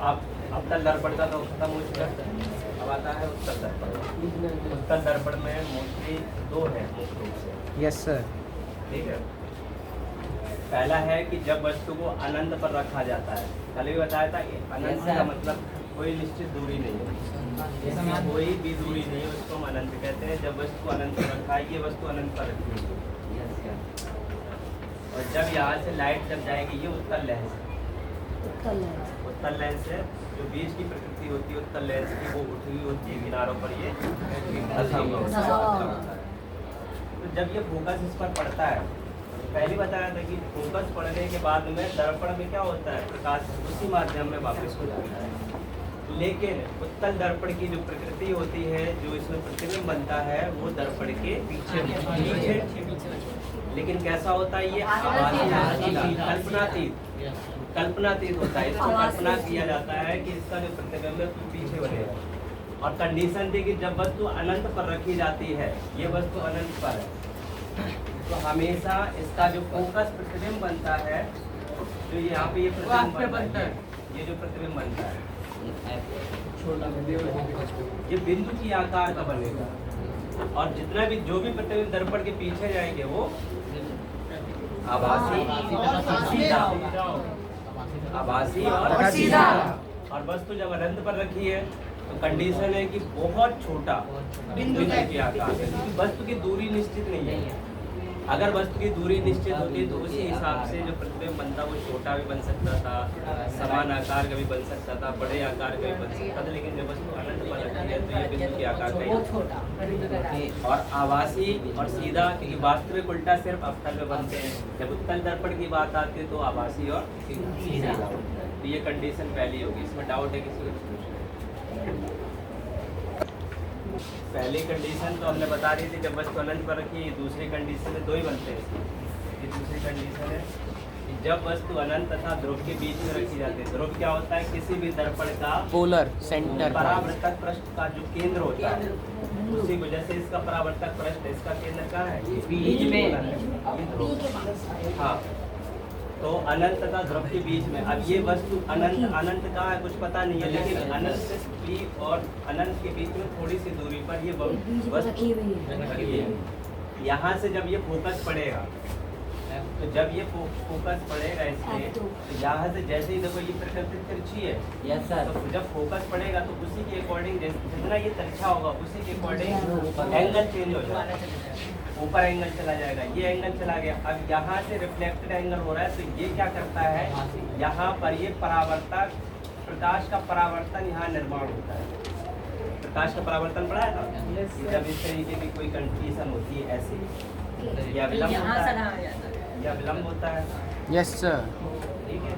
आप अवतल दर्पण का तो खत्म हो चुका है, अब आता है उत्तल दर्पण। उत्तल दर्पण में मोस्टली दो है मुख्य रूप से। Yes sir. ठीक है, पहला है कि जब वस्तु को अनंत पर रखा जाता है, कल भी बताया था कि अनंत का मतलब कोई निश्चित दूरी नहीं है, इसमें कोई भी दूरी नहीं है, उसको हम अनंत कहते हैं। जब वस्तु को अनंत पर रखा है, ये वस्तु अनंत पर रखी है, और जब यहाँ से लाइट जब जाएगी, ये उत्तल लेंस है। उत्तल लेंस है, जो बीच की प्रकृति होती है उत्तल लेंस की, वो उठी हुई होती है किनारों पर, ये धंसा हुआ होता है। तो जब ये फोकस इस पर पड़ता है, पहले बताया था कि फोकस पड़ने के बाद में दर्पण में क्या होता है, प्रकाश उसी माध्यम में वापस हो जाता है। लेकिन उत्तल दर्पण की जो प्रकृति होती है, जो इसमें प्रतिबिंब बनता है, वो दर्पण के पीछे लेकिन कैसा होता है, ये कल्पनातीत होता है। इसको कल्पना किया जाता है कि इसका जो प्रतिबिंब है पीछे बनेगा। और कंडीशन थी कि जब वस्तु अनंत पर रखी जाती है, ये वस्तु अनंत पर है, तो हमेशा इसका जो फोकस प्रतिबिंब बनता है, जो यहाँ पे ये प्रतिबिंब बनता है, ये जो प्रतिबिंब बनता है, ये बिंदु की आकार का बनेगा। और जितना भी जो भी प्रतिबिंब दर्पण के पीछे जाएंगे, वो आभासी और सीधा। और वस्तु जब अनंत पर रखी है, तो कंडीशन है कि बहुत छोटा बिंदु के आकार है, क्योंकि वस्तु की दूरी निश्चित नहीं है। अगर वस्तु की दूरी निश्चित होती तो उसी हिसाब से जो प्रतिबिंब बनता, वो छोटा भी बन सकता था, समान आकार का भी बन सकता था, बड़े आकार का भी बन सकता था। लेकिन जब वस्तु अनंत पर रखी है, तो ये बिंदु के आकार का ही। और आभासी और सीधा, क्योंकि वास्तविक उल्टा सिर्फ अवतल में बनते हैं। जब उत्तल दर्पण की बात आती है, तो आभासी और सीधा। तो ये कंडीशन पहली होगी। इसमें डाउट है किसी को? पहली कंडीशन तो हमने बता दी थी, जब वस्तु अनंत पर रखी। दूसरी कंडीशन में दो ही बनते हैं। ये दूसरी कंडीशन है कि जब वस्तु अनंत तथा ध्रुव के बीच में रखी जाती है। ध्रुव क्या होता है, किसी भी दर्पण का पोलर सेंटर परावर्तक पृष्ठ का जो केंद्र होता है, उसी वजह से इसका परावर्तक पृष्ठ, इसका केंद्र कहाँ है, बीच में। हाँ, तो अनंत तथा ध्रुव के बीच में। अब ये वस्तु अनंत कहाँ है कुछ पता नहीं है, लेकिन अनंत से भी और अनंत के बीच में थोड़ी सी दूरी पर ये वस्तु रखी है। यहाँ से जब ये फोकस पड़ेगा, तो जब ये फोकस पड़ेगा इसमें, तो यहाँ से जैसे ही देखो ये प्रकृति तिरछी है, यस सर, तो जब फोकस पड़ेगा तो उसी के अकॉर्डिंग जितना ये तिरछा होगा, उसी के अकॉर्डिंग एंगल चेंज हो जाएगा, ऊपर एंगल चला जाएगा। ये एंगल चला गया, अब यहाँ से रिफ्लेक्टेड एंगल हो रहा है, तो ये क्या करता है, यहाँ पर ये परावर्तक, प्रकाश का परावर्तन यहाँ निर्माण होता है। प्रकाश का परावर्तन पढ़ा है ना, जब इस तरीके की कोई कंडीशन होती है ऐसी, या विलंब होता है। Yes sir. ठीक है,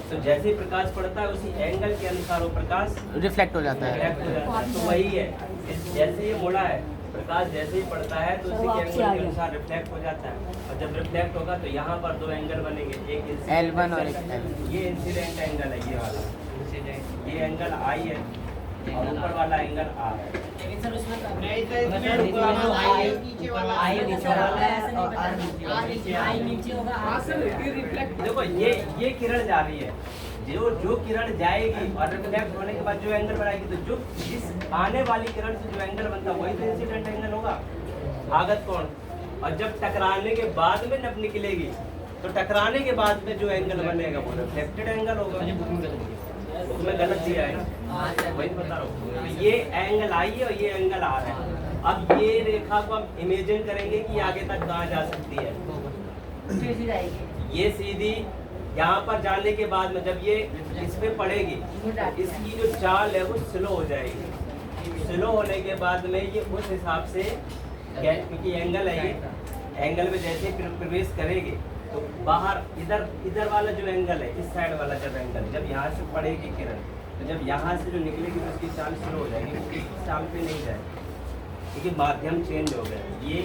तो जैसे प्रकाश पड़ता है, उसी एंगल के अनुसार वो प्रकाश रिफ्लेक्ट हो जाता है। तो वही है, जैसे ये मुड़ा है, प्रकाश जैसे ही पड़ता है तो उसी के एंगल के अनुसार रिफ्लेक्ट हो जाता है। और जब रिफ्लेक्ट होगा तो यहाँ पर दो एंगल बनेंगे, एक L1 और एक L2। ये इंसिडेंट एंगल है, ये वाला ये एंगल आई है, और ऊपर वाला एंगल आ है। लेकिन सर उसमें देखो ये किरण जा रही है, जो किरण जाएगी और रिफ्लेक्ट होने के बाद जो एंगल बनाएगी, तो जो जिस आने वाली किरण से जो एंगल बनता है, वही तो इंसिडेंट एंगल होगा, आगत कोण। और जब टकराने के बाद में जब निकलेगी, तो टकराने के बाद में जो एंगल बनेगा, वो रिफ्लेक्टेड एंगल होगा। उसमें गलत दिया है ना, वही बता रहा हूँ। तो ये एंगल आई है और ये एंगल आ रहा है। अब ये रेखा को हम इमेजिन करेंगे कि आगे तक कहाँ जा सकती है। ये सीधी यहाँ पर जाने के बाद में जब ये इस पे पड़ेगी, इसकी जो चाल है वो स्लो हो जाएगी। स्लो होने के बाद में ये उस हिसाब से, क्योंकि एंगल है, ये एंगल में जैसे प्रवेश करेगी, तो बाहर इधर वाला जो एंगल है, इस साइड वाला जब एंगल, जब यहाँ से पड़ेगी किरण, तो जब यहाँ से जो निकलेगी तो उसकी चाल स्लो हो जाएगी, इस चाल पे नहीं जाएगी, क्योंकि माध्यम चेंज हो गया। ये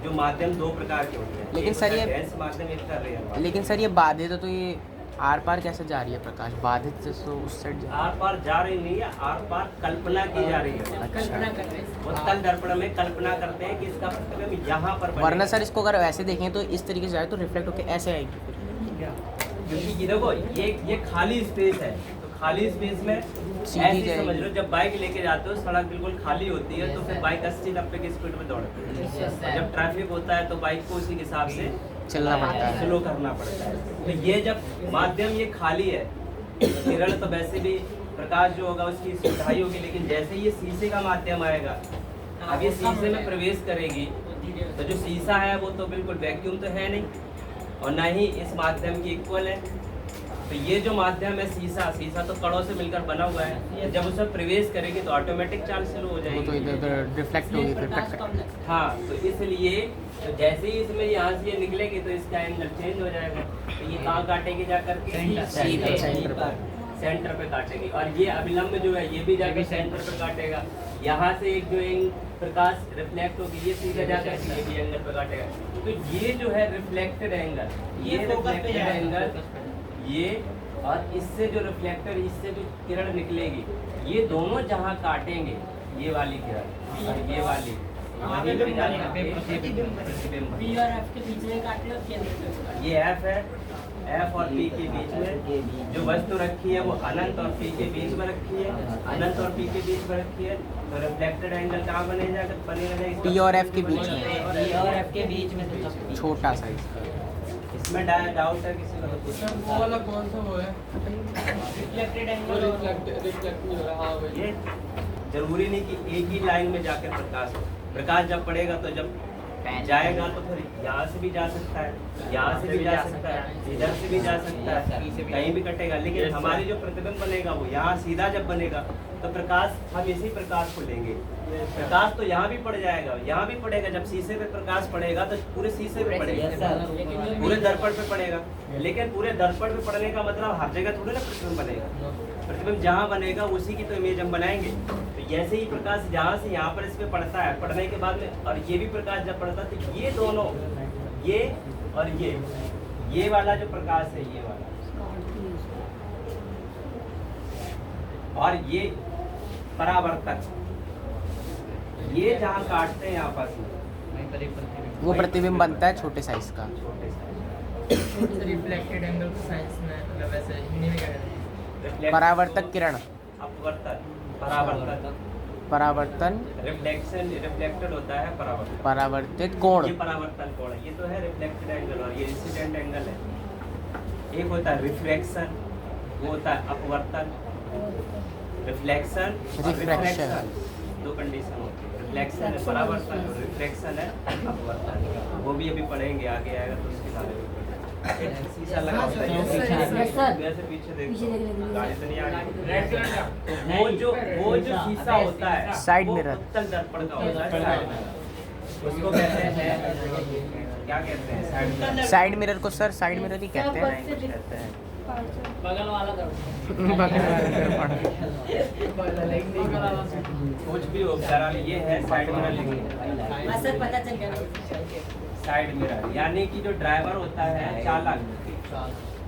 जो माध्यम दो प्रकार के होते हैं, लेकिन सर ये गैस माध्यम, एक कर रहे हैं। लेकिन सर ये बाधित है, तो ये आर पार कैसे जा रही है प्रकाश? बाधित से तो उस साइड आर पार जा रही नहीं है, आर पार कल्पना की जा रही है। कल्पना कर रहे हैं, उत्तल दर्पण में कल्पना करते हैं कि इसका प्रतिबिंब यहाँ पर बनेगा। वरना सर इसको अगर वैसे देखें तो इस तरीके से जाए तो रिफ्लेक्ट होकर ऐसे आएगी। क्योंकि ये देखो ये खाली स्पेस है, तो खाली स्पेस में सीधी ऐसे जाएगी। समझ लो, जब बाइक लेके जाते हो सड़क बिल्कुल खाली होती है तो फिर बाइक 80-90 की स्पीड में दौड़ती है, और जब ट्रैफिक होता है तो बाइक को उसी के हिसाब से चलना पड़ता है। स्लो करना पड़ता है। तो ये जब माध्यम ये खाली है, किरण तो वैसे भी प्रकाश जो होगा उसकी सुधाई होगी, लेकिन जैसे ये शीशे का माध्यम आएगा, अब ये शीशे में प्रवेश करेगी तो जो शीशा है वो तो बिल्कुल वैक्यूम तो है नहीं, और ना ही इस माध्यम की इक्वल है। तो ये जो माध्यम है शीशा तो कणों से मिलकर बना हुआ है, जब उसमें प्रवेश करेगी तो ऑटोमेटिक चाल स्लो हो वो तो जाएगी। इधर उधर रिफ्लेक्ट होगी फिर कट। हाँ, तो इसलिए तो जैसे ही इसमें यहाँ से ये निकलेगी तो इसका एंगल चेंज हो जाएगा। तो ये कहाँ काटेगी जा करके? सेंटर पे काटेगी, और ये अभिलंब जो है ये भी जाकर सेंटर पे काटेगा। यहाँ से एक जो प्रकाश रिफ्लेक्ट होगी ये सीधा जाकर ये भी एंगल पे काटेगा। तो ये जो है रिफ्लेक्टेड एंगल, ये रिफ्लेक्टेड एंगल, ये और इससे जो रिफ्लेक्टर, इससे जो किरण निकलेगी, ये दोनों जहाँ काटेंगे, ये वाली किरण और ये वाली, वहीं पे जाकर प्रतिबिंब। पी और एफ के बीच में काट लो, केंद्र पे। ये एफ है, एफ और पी के बीच में जो वस्तु रखी है वो अनंत और पी के बीच में रखी है, अनंत और पी के बीच में रखी है। तो रिफ्लेक्टेड एंगल कहाँ बनेगा? पी और एफ के बीच में, पी और एफ के बीच में तो सब छोटा साइज। इसमें डाउट है किसी को? तो सर वो वाला कौन सा वो है? रिफ्लेक्टेड वो एंगल रिफ्लेक्ट नहीं हो रहा। हाँ वही। ये जरूरी नहीं कि एक ही लाइन में जाकर प्रकाश हो। प्रकाश जब पड़ेगा तो जब जाएगा तो फिर यहाँ से भी जा सकता है, यहाँ से भी जा सकता है, इधर से भी जा सकता है, कहीं भी कटेगा। लेकिन हमारी जो प्रतिबिंब बनेगा वो यहाँ सीधा जब बनेगा तो प्रकाश, हम इसी प्रकाश को लेंगे। प्रकाश तो यहाँ भी पड़ जाएगा, यहाँ भी पड़ेगा। जब शीशे पे प्रकाश पड़ेगा तो पूरे शीशे पे पड़ेगा, पूरे दर्पण पे पड़ेगा। लेकिन पूरे दर्पण पे पड़ने का मतलब हर जगह थोड़ी ना प्रतिबिंब बनेगा। प्रतिबिंब जहाँ बनेगा उसी की तो इमेज हम बनाएंगे। तो जैसे ही प्रकाश जहाँ से यहाँ पर इस पे पड़ता है, पड़ने के बाद में, और ये भी प्रकाश जब पड़ता है तो ये दोनों, ये और ये वाला जो प्रकाश है, ये वाला और ये परावर्तक, ये जहाँ काटते हैं आपस में, वो प्रतिबिंब बनता है छोटे साइज का। छोटे साइज रिफ्लेक्टेड एंगल साइंस में मतलब वैसे हिंदी में क्या कहते हैं? परावर्तक किरण, अपवर्तन, परावर्तन, परावर्तन, रिफ्लेक्शन, रिफ्लेक्टेड होता है परावर्तन, परावर्तित कोण। ये परावर्तन कोण है, ये तो है रिफ्लेक्टेड एंगल, और ये इंसिडेंट एंगल है। एक होता है रिफ्लेक्शन, वो होता है अपवर्तन। रिफ्लेक्शन और रिफ्रैक्शन, दो कंडीशन होती है। रिफ्लेक्शन है परावर्तन और रिफ्लेक्शन है अपवर्तन। वो भी अभी पढ़ेंगे, आगे आएगा तो उसके बारे में। एक शीशा लगा होता है, वैसे पीछे देखो, गाड़ी तो नहीं आ रही। तो वो जो शीशा होता है, साइड वो मिरर। उत्तल दर्पण का होता है, साइड मिरर। उसको कहते हैं, क्या कहते हैं? Side mirror. साइड मिरर को सर साइड मिरर ही कहते हैं। नहीं, कुछ कहते हैं। बगल वाला दर्पण। कुछ भी हो, बहरहाल ये है साइड मिरर लिखी बस सर पता चल गया। साइड मिरर, यानी कि जो ड्राइवर होता है, चालक,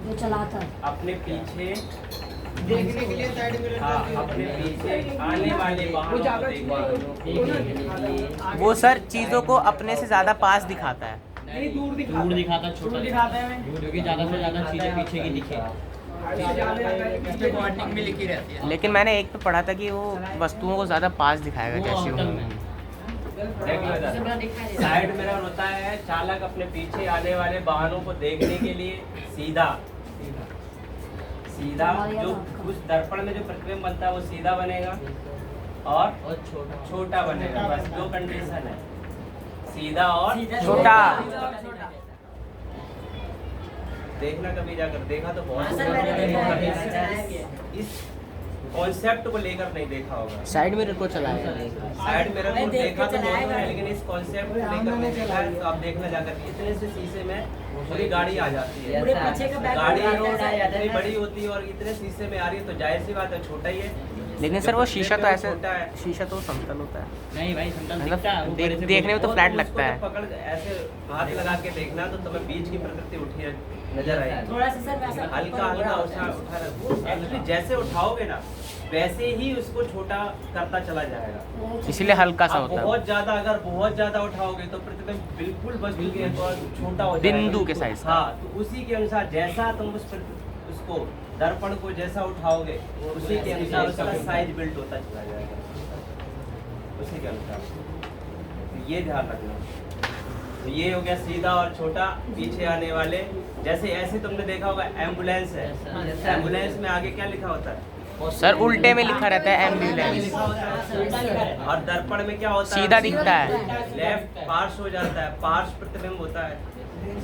जो चलाता है, अपने पीछे, देखने के लिए साइड मिरर हाँ, अपने पीछे आने वाले वाहनों को देखने के लिए। वो सर चीज़ों को अपने से ज़्यादा पास दिखाता है। नहीं दूर दिखाता, छोटा दिखाता है क्योंकि ज़्यादा से ज़्यादा चीज़ें पीछे की दिखे। इसमें वार्निंग भी लिखी रहती है। लेकिन मैंने एक पे पढ़ा था कि वो वस्तुओं को ज़्यादा पास दिखाएगा कैसे होंगी। साइड मिरर होता है चालक अपने पीछे आने वाले वाहनों को देखने के लिए सीधा जो उस दर्पण में जो प्रतिबिंब बनता है वो सीधा बनेगा और छोटा बनेगा। बस दो कंडीशन है, सीधा और छोटा। देखना कभी जाकर, देखा तो बहुत, हाँ सर, मैंने देखा है। इस कॉन्सेप्ट को लेकर नहीं देखा होगा। साइड मिरर को चलाएगा। साइड मिरर को मैं देख देखा के तो बहुत चलाएगा। है, लेकिन इस कॉन्सेप्ट को लेकर नहीं देखा है। तो आप देखना जाकर, इतने से शीशे में पूरी गाड़ी आ जाती है। पूरे पीछे का बैक गाड़ी आता है। इतनी बड़ी होती है और इतने शीशे में आ रही है तो जाहिर सी बात है छोटा ही है। लेकिन सर वो शीशा तो ऐसे, छोटा है। शीशा तो समतल होता है। नहीं भाई समतल मतलब दिखता है, वो बड़े से देखने में तो फ्लैट उसको लगता है। पकड़ ऐसे हाथ लगा के देखना तो तुम्हें बीच की प्रकृति उठी नजर आएगी। थोड़ा सा सर वैसा हल्का हल्का उठा एक्चुअली जैसे उठाओगे ना वैसे ही उसको छोटा करता चला जाएगा। इसीलिए हल्का सा आप होता है। बहुत ज्यादा, अगर बहुत ज्यादा उठाओगे तो प्रतिबिंब बिल्कुल वस्तु के छोटा हो जाएगा। बिंदु के साइज का। हाँ, तो उसी के अनुसार जैसा तुम उसको दर्पण को जैसा उठाओगे उसी के अनुसार उसका साइज बिल्ट होता चला जाएगा, उसी के अनुसार। तो ये ध्यान रखना। तो ये हो गया सीधा और छोटा पीछे आने वाले। जैसे ऐसे तुमने देखा होगा एम्बुलेंस है, एम्बुलेंस में आगे क्या लिखा होता है? सर उल्टे में लिखा रहता है एम्बुलेंस, और दर्पण में क्या होता है? सीधा दिखता है। लेफ्ट पार्श्व हो जाता है, पार्श्व प्रतिबिंब होता है,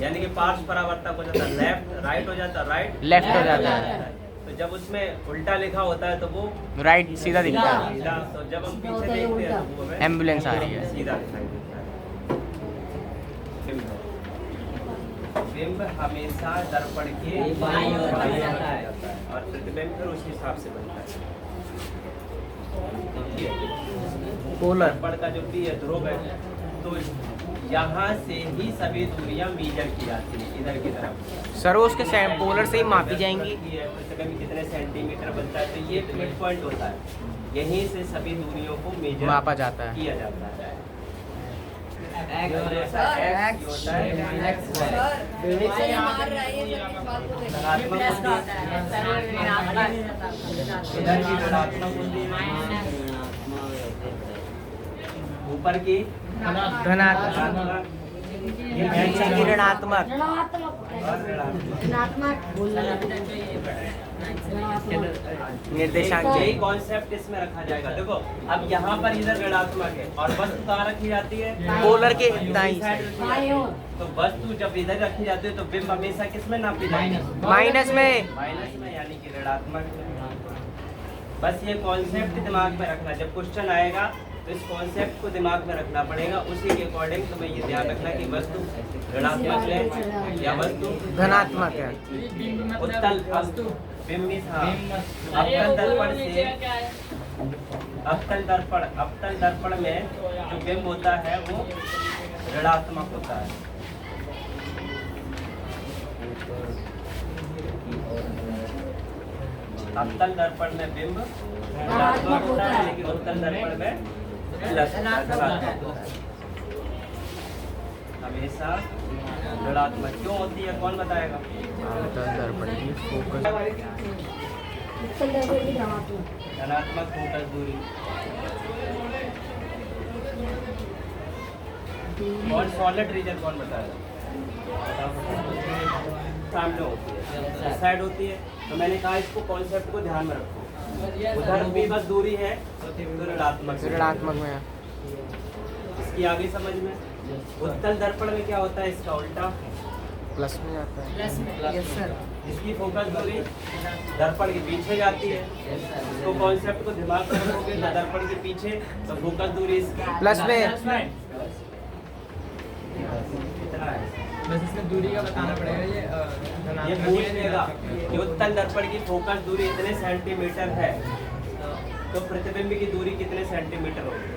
यानी कि पार्श्व परावर्तक हो जाता है। लेफ्ट राइट हो जाता है, राइट लेफ्ट हो जाता है। तो जब उसमें उल्टा लिखा होता है तो वो राइट सीधा दिखता है। सीधा। तो जब हम पीछे देखते हैं तो वो हमें एम्बुलेंस आ रही है। सीधा दिखाई देता है। बिंब हमेशा दर्पण के बाईं ओर जाता है और प्रतिबिंब फिर उस हिसाब से बनता है। पोलर दर्पण का जो पी है ध्रुव है, तो यहाँ से ही सभी दूरियां मीजर की जाती है इधर की तरफ। सर वो उसके पोलर से ही मापी जाएंगी। प्रतिबिंब कितने सेंटीमीटर बनता है, तो ये मिड पॉइंट होता है, यहीं से सभी दूरियों को मेजर मापा जाता है। किया जाता है। ये होता है X, ये होता है X, धनात्मक होती है, इधर की ऋणात्मक होती है, ऊपर की धनात्मक, ये नीचे की ऋणात्मक। और ऋणात्मक। निर्देशांक यही कॉन्सेप्ट इसमें रखा जाएगा। देखो अब यहाँ पर इधर ऋणात्मक है और वस्तु कहाँ रखी जाती है? पोलर के दाईं साइड साइड। रखी जाती है। तो वस्तु जब इधर रखी जाती है तो बिंब हमेशा किस में नापी जाएगी? माइनस में। माइनस में, यानी कि ऋणात्मक में। बस ये कॉन्सेप्ट दिमाग में रखना, जब क्वेश्चन आएगा तो इस कॉन्सेप्ट को दिमाग में रखना पड़ेगा। उसी के अकॉर्डिंग तुम्हें ये ध्यान रखना कि वस्तु ऋणात्मक है या वस्तु धनात्मक है। उत्तल बिंबित, हाँ, अवतल दर्पण से अवतल दर्पण में जो बिंब होता है वो ऋणात्मक होता है। अवतल दर्पण में बिंब ऋणात्मक होता है, लेकिन उत्तल दर्पण में धनात्मक होता है। हमेशा ऋणात्मक क्यों होती है, कौन बताएगा? दर्पण की फोकस धनात्मक फोकस दूरी और सॉलिड रीजन कौन बताएगा? सामने होती है, इस साइड होती है। तो मैंने कहा इसको कॉन्सेप्ट को ध्यान में रखो। उधर भी बस दूरी है तो ऋणात्मक में है। इसकी आगे समझ में। उत्तल दर्पण में क्या होता है, इसका उल्टा प्लस में जाता है। Yes sir. इसकी फोकस दूरी दर्पण के पीछे जाती है। इसको कॉन्सेप्ट को दिमाग में रखोगे तो दर्पण के पीछे, तो फोकस दूरी इसकी प्लस में। कितना है? बस इसमें दूरी का बताना पड़ेगा। ये पूछ लेगा कि उत्तल दर्पण की फोकस दूरी इतने सेंटीमीटर है तो प्रतिबिंब की दूरी कितने सेंटीमीटर होगी?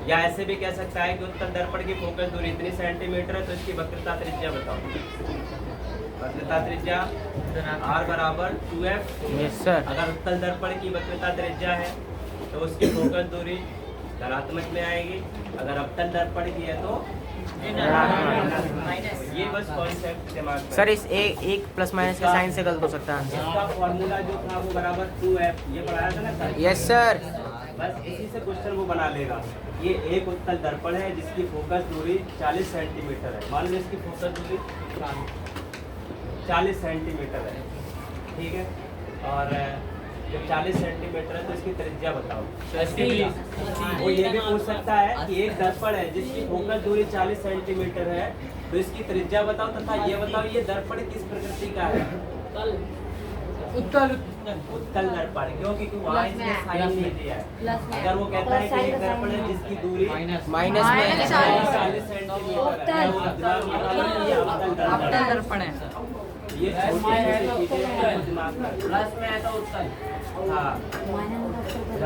या ऐसे भी कह सकता है कि उत्तल दर्पण की फोकस दूरी इतनी सेंटीमीटर है तो इसकी वक्रता त्रिज्या बताओ। वक्रता त्रिज्या R बराबर 2F। Yes sir. अगर उत्तल दर्पण की वक्रता त्रिज्या है तो उसकी फोकस दूरी धनात्मक में आएगी, अगर अवतल दर्पण की है तो ये बस कॉन्सेप्ट दिमाग में। सर इस एक प्लस माइनस के साइन से गलत हो सकता है। इसका फॉर्मूला जो था वो बराबर 2F, ये पढ़ाया था ना सर? Yes sir. बस इसी से क्वेश्चन वो बना लेगा। ये एक उत्तल दर्पण है जिसकी फोकस दूरी 40 सेंटीमीटर है। मान लो इसकी फोकस दूरी 40 सेंटीमीटर है, ठीक है। और जब 40 सेंटीमीटर है तो इसकी त्रिज्या बताओ। तो इसके लिए वो ये भी पूछ सकता है कि एक दर्पण है जिसकी फोकस दूरी 40 सेंटीमीटर है तो इसकी त्रिज्या बताओ, तथा ये बताओ ये दर्पण किस प्रकृति का है? उत्तल दर्पण, क्योंकि वहाँ इसने साइन नहीं दिया है। अगर वो कहता है कि एक दर्पण है जिसकी दूरी माइनस में 40 सेंटीमीटर है, अवतल दर्पण है। ये छोटी छोटी चीजें हैं, दिमाग में। प्लस में है तो उत्तल, हाँ।